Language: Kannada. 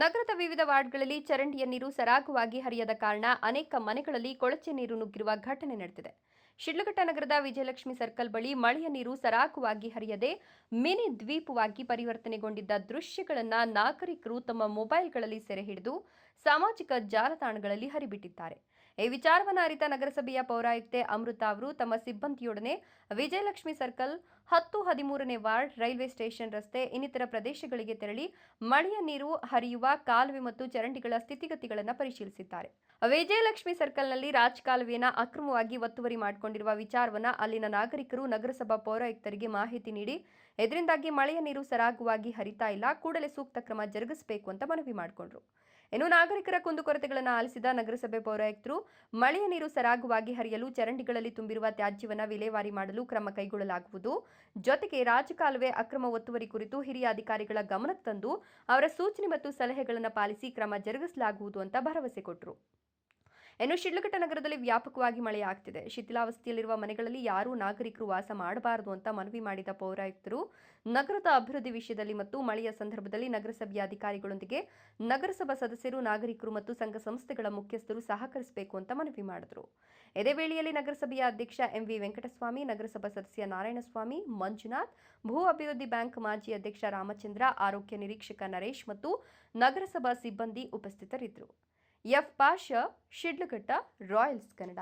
ನಗರದ ವಿವಿಧ ವಾರ್ಡ್ಗಳಲ್ಲಿ ಚರಂಡಿಯ ನೀರು ಸರಾಗವಾಗಿ ಹರಿಯದ ಕಾರಣ ಅನೇಕ ಮನೆಗಳಲ್ಲಿ ಕೊಳಚೆ ನೀರು ನುಗ್ಗಿರುವ ಘಟನೆ ನಡೆದಿದೆ. ಶಿಡ್ಲಘಟ್ಟ ನಗರದ ವಿಜಯಲಕ್ಷ್ಮಿ ಸರ್ಕಲ್ ಬಳಿ ಮಳೆಯ ನೀರು ಸರಾಗವಾಗಿ ಹರಿಯದೆ ಮಿನಿ ದ್ವೀಪವಾಗಿ ಪರಿವರ್ತನೆಗೊಂಡಿದ್ದ ದೃಶ್ಯಗಳನ್ನು ನಾಗರಿಕರು ತಮ್ಮ ಮೊಬೈಲ್ಗಳಲ್ಲಿ ಸೆರೆ ಹಿಡಿದು ಸಾಮಾಜಿಕ ಜಾಲತಾಣಗಳಲ್ಲಿ ಹರಿಬಿಟ್ಟಿದ್ದಾರೆ. ಈ ವಿಚಾರವನ್ನು ಅರಿತ ನಗರಸಭೆಯ ಪೌರಾಯುಕ್ತೆ ಅಮೃತ ಅವರು ತಮ್ಮ ಸಿಬ್ಬಂದಿಯೊಡನೆ ವಿಜಯಲಕ್ಷ್ಮಿ ಸರ್ಕಲ್ 10-13ನೇ ವಾರ್ಡ್, ರೈಲ್ವೆ ಸ್ಟೇಷನ್ ರಸ್ತೆ ಇನ್ನಿತರ ಪ್ರದೇಶಗಳಿಗೆ ತೆರಳಿ ಮಳೆಯ ನೀರು ಹರಿಯುವ ಕಾಲುವೆ ಮತ್ತು ಚರಂಡಿಗಳ ಸ್ಥಿತಿಗತಿಗಳನ್ನು ಪರಿಶೀಲಿಸಿದ್ದಾರೆ. ವಿಜಯಲಕ್ಷ್ಮಿ ಸರ್ಕಲ್ನಲ್ಲಿ ರಾಜಕಾಲುವೆಯನ್ನು ಅಕ್ರಮವಾಗಿ ಒತ್ತುವರಿ ಮಾಡಿಕೊಂಡಿರುವ ವಿಚಾರವನ್ನು ಅಲ್ಲಿನ ನಾಗರಿಕರು ನಗರಸಭಾ ಪೌರಾಯುಕ್ತರಿಗೆ ಮಾಹಿತಿ ನೀಡಿ ಇದರಿಂದಾಗಿ ಮಳೆಯ ನೀರು ಸರಾಗವಾಗಿ ಹರಿತಾ ಇಲ್ಲ, ಕೂಡಲೇ ಸೂಕ್ತ ಕ್ರಮ ಜರುಗಿಸಬೇಕು ಅಂತ ಮನವಿ ಮಾಡಿಕೊಂಡರು. ಇನ್ನು ನಾಗರಿಕರ ಕುಂದುಕೊರತೆಗಳನ್ನು ಆಲಿಸಿದ ನಗರಸಭೆ ಪೌರಾಯುಕ್ತರು ಮಳೆಯ ನೀರು ಸರಾಗವಾಗಿ ಹರಿಯಲು ಚರಂಡಿಗಳಲ್ಲಿ ತುಂಬಿರುವ ತ್ಯಾಜ್ಯವನ್ನು ವಿಲೇವಾರಿ ಮಾಡಲು ಕ್ರಮ ಕೈಗೊಳ್ಳಲಾಗುವುದು, ಜೊತೆಗೆ ರಾಜಕಾಲುವೆ ಅಕ್ರಮ ಒತ್ತುವರಿ ಕುರಿತು ಹಿರಿಯ ಅಧಿಕಾರಿಗಳ ಗಮನಕ್ಕೆ ತಂದು ಅವರ ಸೂಚನೆ ಮತ್ತು ಸಲಹೆಗಳನ್ನು ಪಾಲಿಸಿ ಕ್ರಮ ಜರುಗಿಸಲಾಗುವುದು ಅಂತ ಭರವಸೆ ಕೊಟ್ಟರು. ಇನ್ನು ಶಿಡ್ಲಘಟ್ಟ ನಗರದಲ್ಲಿ ವ್ಯಾಪಕವಾಗಿ ಮಳೆಯಾಗ್ತಿದೆ. ಶಿಥಿಲಾವಸ್ಥೆಯಲ್ಲಿರುವ ಮನೆಗಳಲ್ಲಿ ಯಾರೂ ನಾಗರಿಕರು ವಾಸ ಮಾಡಬಾರದು ಅಂತ ಮನವಿ ಮಾಡಿದ ಪೌರಾಯುಕ್ತರು ನಗರದ ಅಭಿವೃದ್ಧಿ ವಿಷಯದಲ್ಲಿ ಮತ್ತು ಮಳೆಯ ಸಂದರ್ಭದಲ್ಲಿ ನಗರಸಭೆಯ ಅಧಿಕಾರಿಗಳೊಂದಿಗೆ ನಗರಸಭಾ ಸದಸ್ಯರು, ನಾಗರಿಕರು ಮತ್ತು ಸಂಘ ಸಂಸ್ಥೆಗಳ ಮುಖ್ಯಸ್ಥರು ಸಹಕರಿಸಬೇಕು ಅಂತ ಮನವಿ ಮಾಡಿದರು. ಇದೇ ವೇಳೆಯಲ್ಲಿ ನಗರಸಭೆಯ ಅಧ್ಯಕ್ಷ ಎಂವಿ ವೆಂಕಟಸ್ವಾಮಿ, ನಗರಸಭಾ ಸದಸ್ಯ ನಾರಾಯಣಸ್ವಾಮಿ, ಮಂಜುನಾಥ್, ಭೂ ಅಭಿವೃದ್ಧಿ ಬ್ಯಾಂಕ್ ಮಾಜಿ ಅಧ್ಯಕ್ಷ ರಾಮಚಂದ್ರ, ಆರೋಗ್ಯ ನಿರೀಕ್ಷಕ ನರೇಶ್ ಮತ್ತು ನಗರಸಭಾ ಸಿಬ್ಬಂದಿ ಉಪಸ್ಥಿತರಿದ್ದರು. F Pasha, Shidlaghatta, Royals Kannada.